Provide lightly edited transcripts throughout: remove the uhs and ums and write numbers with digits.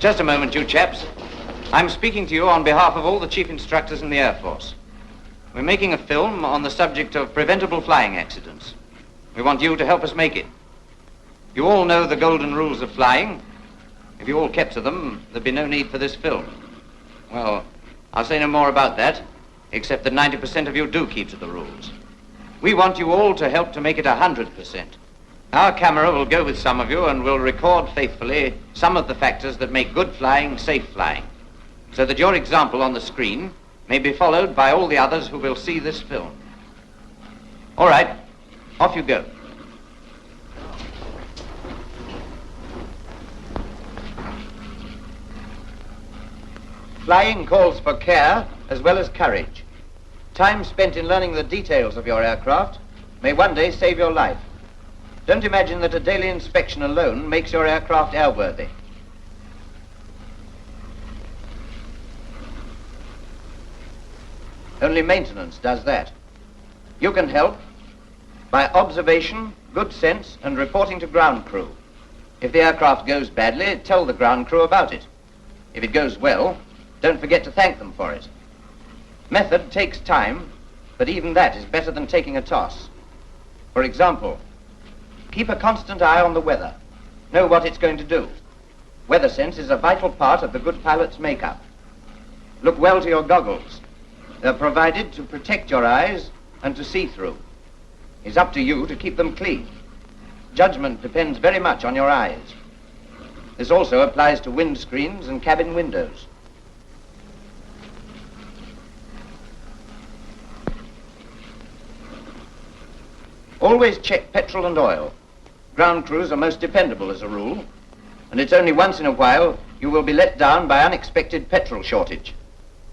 Just a moment, you chaps. I'm speaking to you on behalf of all the chief instructors in the Air Force. We're making a film on the subject of preventable flying accidents. We want you to help us make it. You all know the golden rules of flying. If you all kept to them, there'd be no need for this film. Well, I'll say no more about that, except that 90% of you do keep to the rules. We want you all to help to make it 100%. Our camera will go with some of you and will record faithfully some of the factors that make good flying safe flying, so that your example on the screen may be followed by all the others who will see this film. All right, off you go. Flying calls for care as well as courage. Time spent in learning the details of your aircraft may one day save your life. Don't imagine that a daily inspection alone makes your aircraft airworthy. Only maintenance does that. You can help by observation, good sense, and reporting to ground crew. If the aircraft goes badly, tell the ground crew about it. If it goes well, don't forget to thank them for it. Method takes time, but even that is better than taking a toss. For example, keep a constant eye on the weather. Know what it's going to do. Weather sense is a vital part of the good pilot's makeup. Look well to your goggles. They're provided to protect your eyes and to see through. It's up to you to keep them clean. Judgment depends very much on your eyes. This also applies to windscreens and cabin windows. Always check petrol and oil. Ground crews are most dependable as a rule, and it's only once in a while you will be let down by unexpected petrol shortage.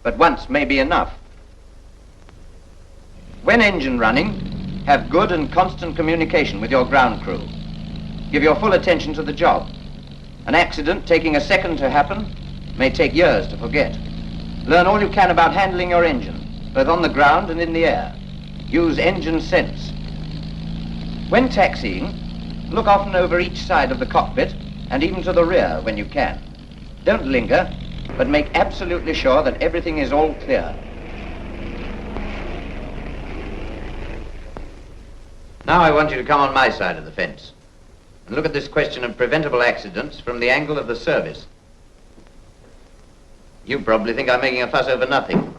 But once may be enough. When engine running, have good and constant communication with your ground crew. Give your full attention to the job. An accident taking a second to happen may take years to forget. Learn all you can about handling your engine, both on the ground and in the air. Use engine sense. When taxiing, look often over each side of the cockpit and even to the rear when you can. Don't linger, but make absolutely sure that everything is all clear. Now I want you to come on my side of the fence and look at this question of preventable accidents from the angle of the service. You probably think I'm making a fuss over nothing.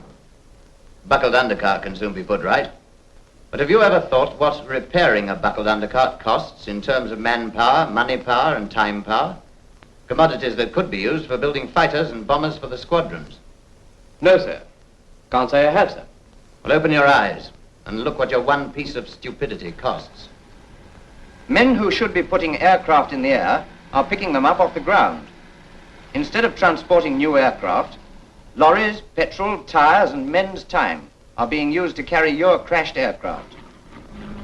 Buckled undercart can soon be put right. But have you ever thought what repairing a buckled undercart costs in terms of manpower, money power, and time power? Commodities that could be used for building fighters and bombers for the squadrons. No, sir. Can't say I have, sir. Well, open your eyes and look what your one piece of stupidity costs. Men who should be putting aircraft in the air are picking them up off the ground. Instead of transporting new aircraft, lorries, petrol, tires, and men's time are being used to carry your crashed aircraft.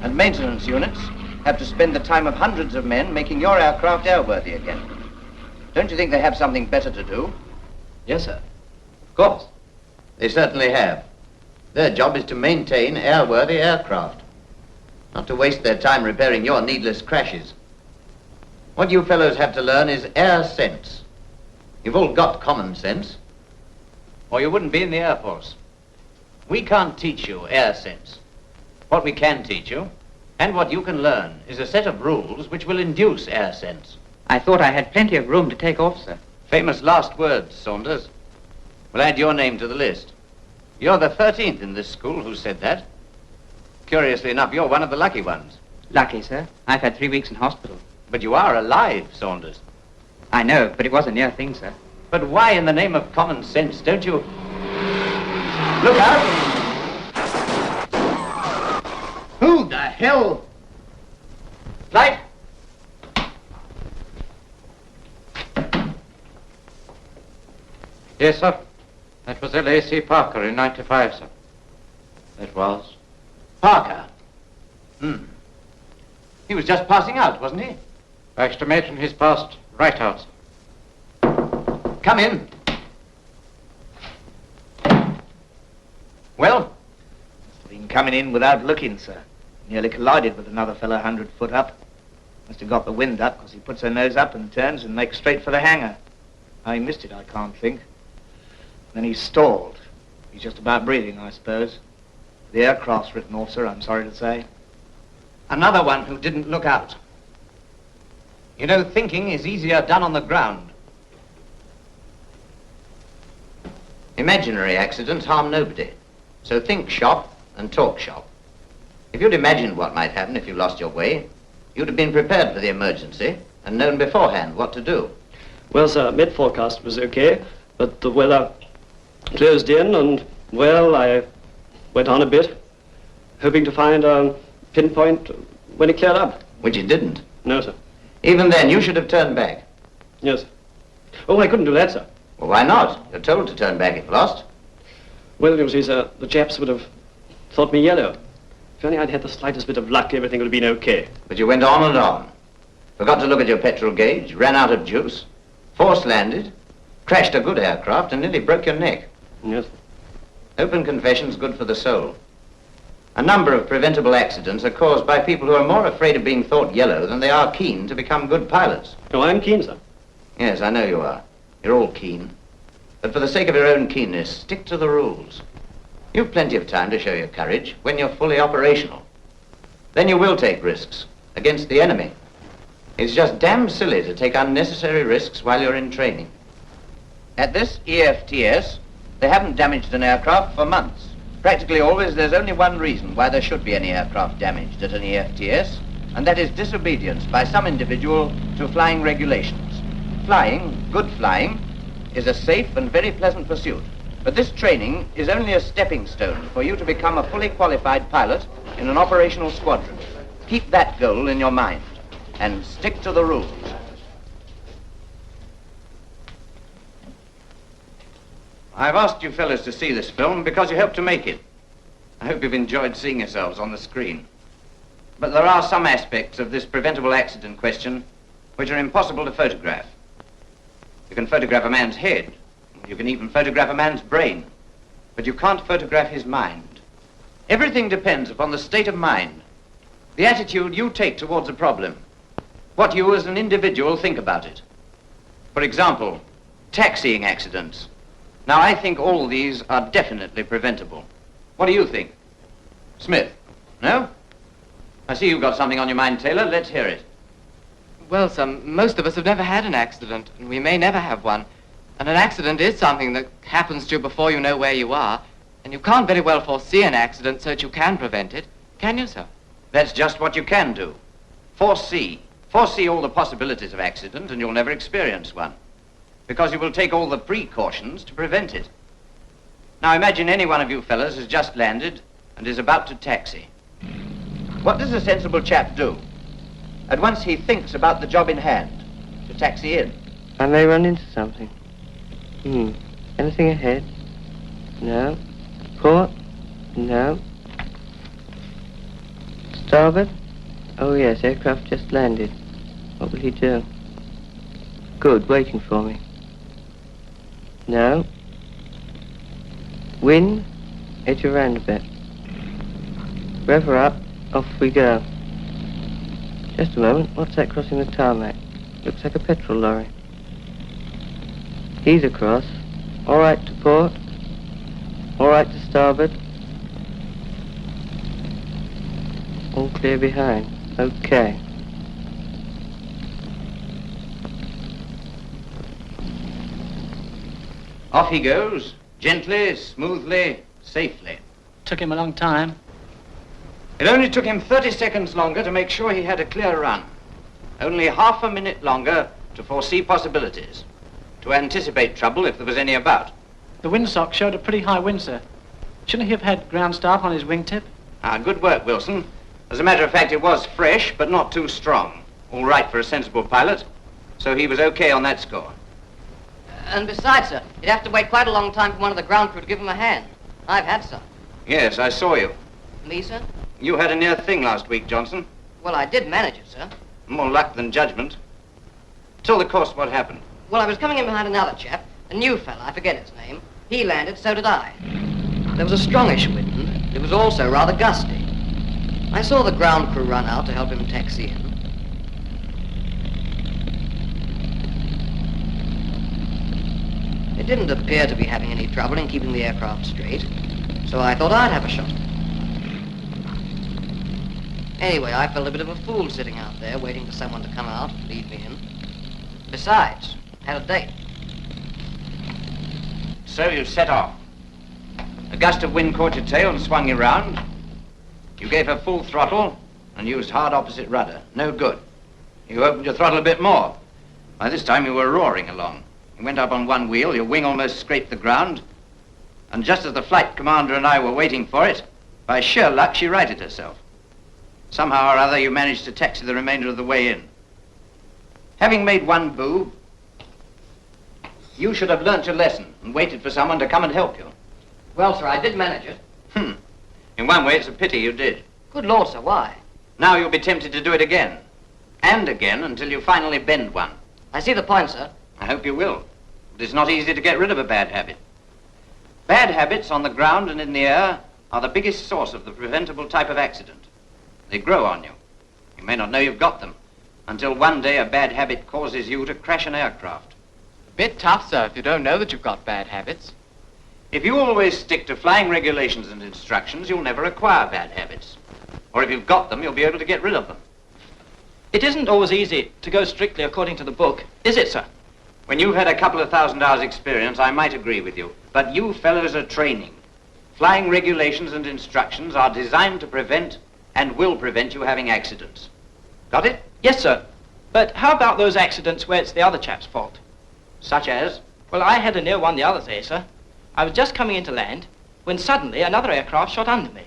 And maintenance units have to spend the time of hundreds of men making your aircraft airworthy again. Don't you think they have something better to do? Yes, sir. Of course. They certainly have. Their job is to maintain airworthy aircraft, not to waste their time repairing your needless crashes. What you fellows have to learn is air sense. You've all got common sense, or you wouldn't be in the Air Force. We can't teach you air sense. What we can teach you, and what you can learn, is a set of rules which will induce air sense. I thought I had plenty of room to take off, sir. Famous last words, Saunders. We'll add your name to the list. You're the 13th in this school who said that. Curiously enough, you're one of the lucky ones. Lucky, sir. I've had 3 weeks in hospital. But you are alive, Saunders. I know, but it was a near thing, sir. But why in the name of common sense don't you... Look out! Who the hell? Light! Yes, sir. That was L.A.C. Parker in 95, sir. That was. Parker? He was just passing out, wasn't he? I should imagine he's passed right out, sir. Come in. Well? Been coming in without looking, sir. Nearly collided with another fellow 100 foot up. Must have got the wind up, because he puts her nose up and turns and makes straight for the hangar. How he missed it, I can't think. Then he stalled. He's just about breathing, I suppose. The aircraft's written off, sir, I'm sorry to say. Another one who didn't look out. You know, thinking is easier done on the ground. Imaginary accidents harm nobody. So think shop and talk shop. If you'd imagined what might happen if you lost your way, you'd have been prepared for the emergency and known beforehand what to do. Well, sir, mid-forecast was okay, but the weather closed in and, well, I went on a bit, hoping to find a pinpoint when it cleared up. Which it didn't. No, sir. Even then, you should have turned back. Yes. Oh, I couldn't do that, sir. Well, why not? You're told to turn back if lost. Well, you see, sir, the Japs would have thought me yellow. If only I'd had the slightest bit of luck, everything would have been okay. But you went on and on. Forgot to look at your petrol gauge, ran out of juice, force landed, crashed a good aircraft, and nearly broke your neck. Yes. Open confession's good for the soul. A number of preventable accidents are caused by people who are more afraid of being thought yellow than they are keen to become good pilots. Oh, I'm keen, sir. Yes, I know you are. You're all keen. But for the sake of your own keenness, stick to the rules. You've plenty of time to show your courage when you're fully operational. Then you will take risks against the enemy. It's just damn silly to take unnecessary risks while you're in training. At this EFTS, they haven't damaged an aircraft for months. Practically always, there's only one reason why there should be any aircraft damaged at an EFTS, and that is disobedience by some individual to flying regulations. Flying, good flying, is a safe and very pleasant pursuit. But this training is only a stepping stone for you to become a fully qualified pilot in an operational squadron. Keep that goal in your mind and stick to the rules. I've asked you fellas to see this film because you helped to make it. I hope you've enjoyed seeing yourselves on the screen. But there are some aspects of this preventable accident question which are impossible to photograph. You can photograph a man's head. You can even photograph a man's brain. But you can't photograph his mind. Everything depends upon the state of mind, the attitude you take towards a problem, what you as an individual think about it. For example, taxiing accidents. Now, I think all these are definitely preventable. What do you think? Smith? No? I see you've got something on your mind, Taylor. Let's hear it. Well, sir, most of us have never had an accident, and we may never have one. And an accident is something that happens to you before you know where you are, and you can't very well foresee an accident so that you can prevent it, can you, sir? That's just what you can do. Foresee. Foresee all the possibilities of accident, and you'll never experience one, because you will take all the precautions to prevent it. Now, imagine any one of you fellas has just landed and is about to taxi. What does a sensible chap do? At once he thinks about the job in hand, to taxi in. I may run into something. Anything ahead? No. Port? No. Starboard? Oh yes, aircraft just landed. What will he do? Good, waiting for me. No. Wind? Edge around a bit. Rev her up, off we go. Just a moment, what's that crossing the tarmac? Looks like a petrol lorry. He's across. All right to port. All right to starboard. All clear behind. Okay. Off he goes, gently, smoothly, safely. Took him a long time. It only took him 30 seconds longer to make sure he had a clear run. Only half a minute longer to foresee possibilities, to anticipate trouble if there was any about. The windsock showed a pretty high wind, sir. Shouldn't he have had ground staff on his wingtip? Good work, Wilson. As a matter of fact, it was fresh, but not too strong. All right for a sensible pilot, so he was okay on that score. And besides, sir, you'd have to wait quite a long time for one of the ground crew to give him a hand. I've had some. Yes, I saw you. Me, sir? You had a near thing last week, Johnson. Well, I did manage it, sir. More luck than judgment. Tell the course what happened. Well, I was coming in behind another chap, a new fella, I forget his name. He landed, so did I. There was a strongish wind. It was also rather gusty. I saw the ground crew run out to help him taxi in. didn't appear to be having any trouble in keeping the aircraft straight, so I thought I'd have a shot. Anyway, I felt a bit of a fool sitting out there waiting for someone to come out and lead me in. Besides, I had a date. So you set off. A gust of wind caught your tail and swung you round. You gave her full throttle and used hard opposite rudder. No good. You opened your throttle a bit more. By this time you were roaring along. You went up on one wheel, your wing almost scraped the ground, and just as the flight commander and I were waiting for it, by sheer luck she righted herself. Somehow or other you managed to taxi the remainder of the way in. Having made one boob, you should have learnt your lesson and waited for someone to come and help you. Well, sir, I did manage it. In one way, it's a pity you did. Good Lord, sir, why? Now you'll be tempted to do it again. And again until you finally bend one. I see the point, sir. I hope you will. But it's not easy to get rid of a bad habit. Bad habits on the ground and in the air are the biggest source of the preventable type of accident. They grow on you. You may not know you've got them until one day a bad habit causes you to crash an aircraft. A bit tough, sir, if you don't know that you've got bad habits. If you always stick to flying regulations and instructions, you'll never acquire bad habits. Or if you've got them, you'll be able to get rid of them. It isn't always easy to go strictly according to the book, is it, sir? When you've had a couple of 1,000 hours experience, I might agree with you. But you fellows are training. Flying regulations and instructions are designed to prevent and will prevent you having accidents. Got it? Yes, sir. But how about those accidents where it's the other chap's fault? Such as? Well, I had a near one the other day, sir. I was just coming into land when suddenly another aircraft shot under me.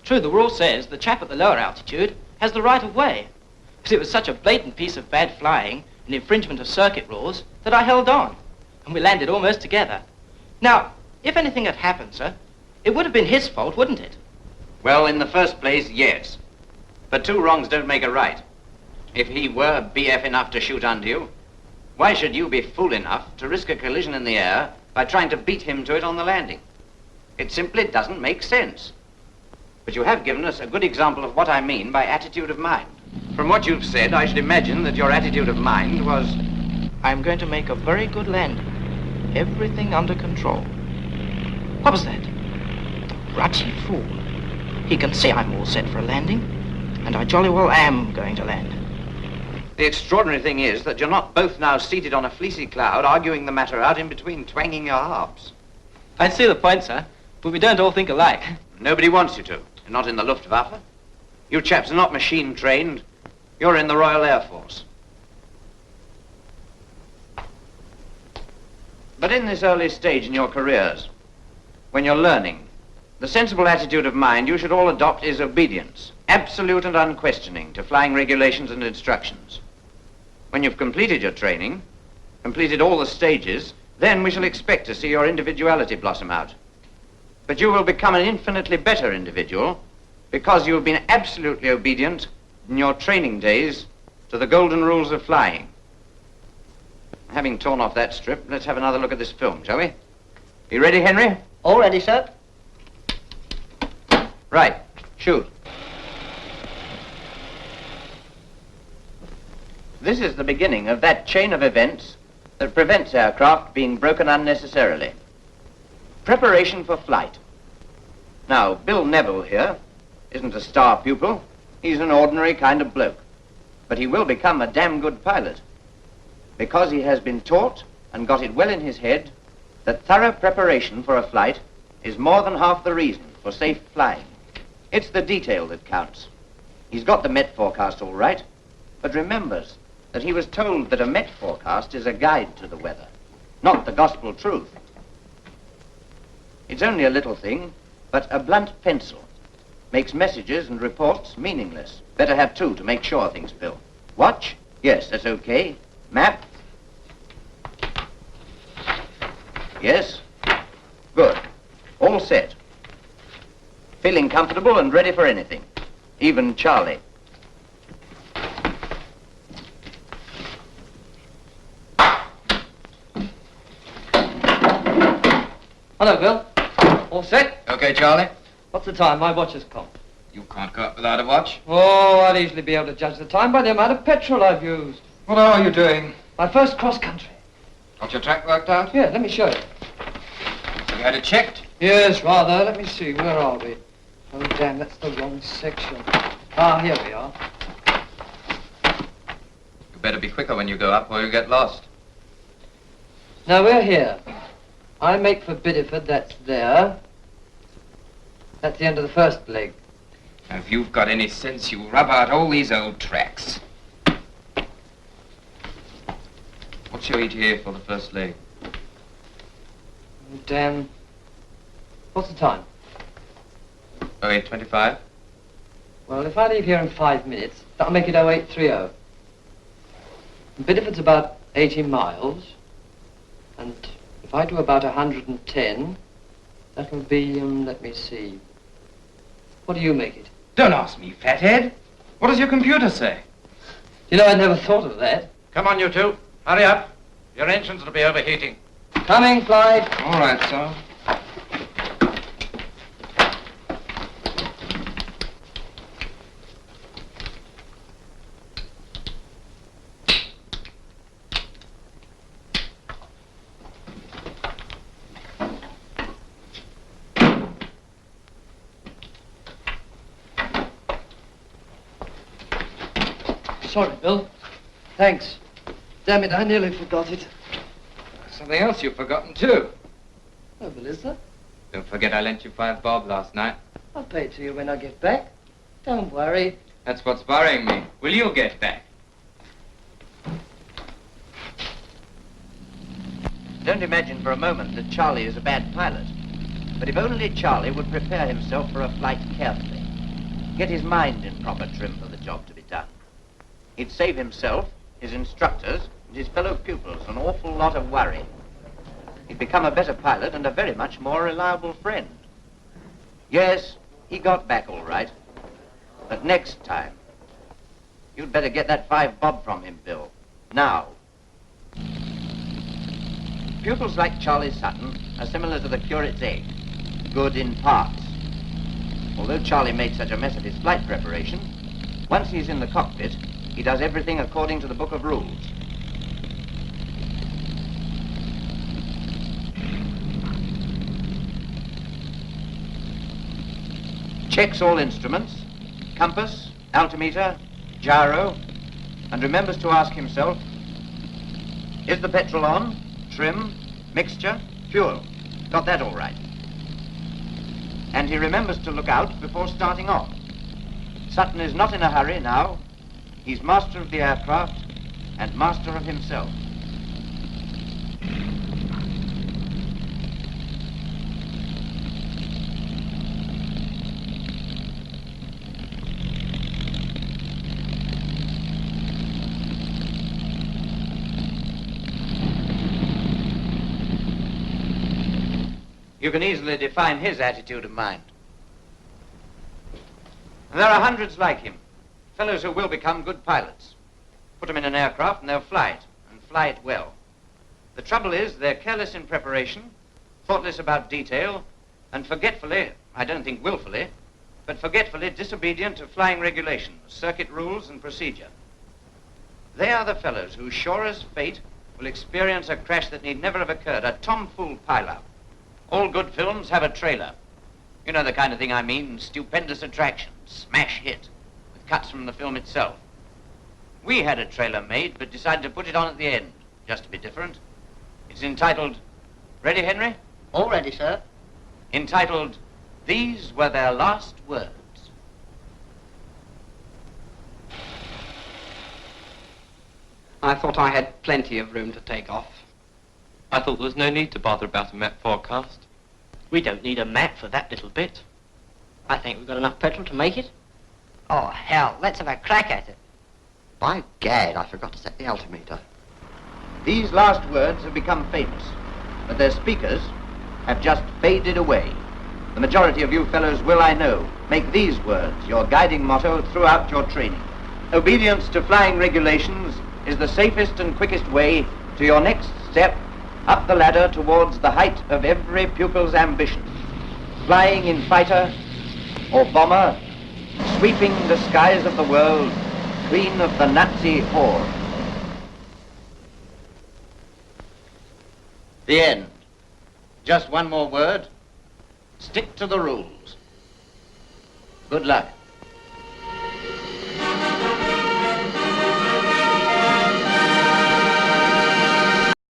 True, the rule says the chap at the lower altitude has the right of way. But it was such a blatant piece of bad flying, an infringement of circuit rules, that I held on. And we landed almost together. Now, if anything had happened, sir, it would have been his fault, wouldn't it? Well, in the first place, yes. But two wrongs don't make a right. If he were BF enough to shoot under you, why should you be fool enough to risk a collision in the air by trying to beat him to it on the landing? It simply doesn't make sense. But you have given us a good example of what I mean by attitude of mind. From what you've said, I should imagine that your attitude of mind was... I'm going to make a very good landing. Everything under control. What was that? The ruddy fool. He can see I'm all set for a landing, and I jolly well am going to land. The extraordinary thing is that you're not both now seated on a fleecy cloud arguing the matter out in between twanging your harps. I see the point, sir, but we don't all think alike. Nobody wants you to. You're not in the Luftwaffe. You chaps are not machine trained. You're in the Royal Air Force. But in this early stage in your careers, when you're learning, the sensible attitude of mind you should all adopt is obedience, absolute and unquestioning, to flying regulations and instructions. When you've completed your training, completed all the stages, then we shall expect to see your individuality blossom out. But you will become an infinitely better individual because you have been absolutely obedient in your training days to the golden rules of flying. Having torn off that strip, let's have another look at this film, shall we? You ready, Henry? All ready, sir. Right. Shoot. This is the beginning of that chain of events that prevents aircraft being broken unnecessarily. Preparation for flight. Now, Bill Neville here isn't a star pupil. He's an ordinary kind of bloke. But he will become a damn good pilot because he has been taught and got it well in his head that thorough preparation for a flight is more than half the reason for safe flying. It's the detail that counts. He's got the Met forecast all right, but remembers that he was told that a Met forecast is a guide to the weather, not the gospel truth. It's only a little thing, but a blunt pencil makes messages and reports meaningless. Better have two to make sure things, Bill. Watch? Yes, that's okay. Map? Yes? Good. All set. Feeling comfortable and ready for anything. Even Charlie. Hello, Bill. All set? Okay, Charlie. What's the time? My watch has come. You can't go up without a watch. Oh, I'd easily be able to judge the time by the amount of petrol I've used. What are you doing? My first cross-country. Got your track worked out? Yeah, let me show you. You had it checked? Yes, rather. Let me see. Where are we? Oh, damn, that's the wrong section. Ah, here we are. You better be quicker when you go up or you'll get lost. Now, we're here. I make for Bideford, that's there. That's the end of the first leg. Now, if you've got any sense, you rub out all these old tracks. What's your ETA for the first leg? Oh, damn. What's the time? 08:25. Well, if I leave here in 5 minutes, that'll make it 0830. Bideford's about 80 miles. And if I do about 110, that'll be, let me see. What do you make it? Don't ask me, fathead. What does your computer say? You know, I never thought of that. Come on, you two. Hurry up. Your engines will be overheating. Coming, Clyde. All right, sir. Sorry, Bill. Thanks. Damn it, I nearly forgot it. Something else you've forgotten, too. Oh, Bill, is there? Don't forget I lent you 5 bob last night. I'll pay it to you when I get back. Don't worry. That's what's worrying me. Will you get back? Don't imagine for a moment that Charlie is a bad pilot. But if only Charlie would prepare himself for a flight carefully, get his mind in proper trim for the job to be done. He'd save himself, his instructors, and his fellow pupils an awful lot of worry. He'd become a better pilot and a very much more reliable friend. Yes, he got back all right. But next time, you'd better get that 5 bob from him, Bill. Now. Pupils like Charlie Sutton are similar to the curate's egg, good in parts. Although Charlie made such a mess of his flight preparation, once he's in the cockpit, he does everything according to the book of rules. Checks all instruments, compass, altimeter, gyro, and remembers to ask himself, is the petrol on, trim, mixture, fuel? Got that all right. And he remembers to look out before starting off. Sutton is not in a hurry now. He's master of the aircraft and master of himself. You can easily define his attitude of mind. And there are hundreds like him, fellows who will become good pilots. Put them in an aircraft and they'll fly it, and fly it well. The trouble is they're careless in preparation, thoughtless about detail, and forgetfully, I don't think willfully, but forgetfully disobedient to flying regulations, circuit rules, and procedure. They are the fellows who, sure as fate, will experience a crash that need never have occurred, a tomfool pileup. All good films have a trailer. You know the kind of thing I mean, stupendous attraction, smash hit, with cuts from the film itself. We had a trailer made, but decided to put it on at the end, just to be different. It's entitled, ready, Henry? All ready, sir. Entitled, These Were Their Last Words. I thought I had plenty of room to take off. I thought there was no need to bother about a map forecast. We don't need a map for that little bit. I think we've got enough petrol to make it. Oh, hell, let's have a crack at it. By gad, I forgot to set the altimeter. These last words have become famous, but their speakers have just faded away. The majority of you fellows will, I know, make these words your guiding motto throughout your training. Obedience to flying regulations is the safest and quickest way to your next step up the ladder towards the height of every pupil's ambition. Flying in fighter or bomber, sweeping the skies of the world, clean of the Nazi horde. The end. Just one more word. Stick to the rules. Good luck.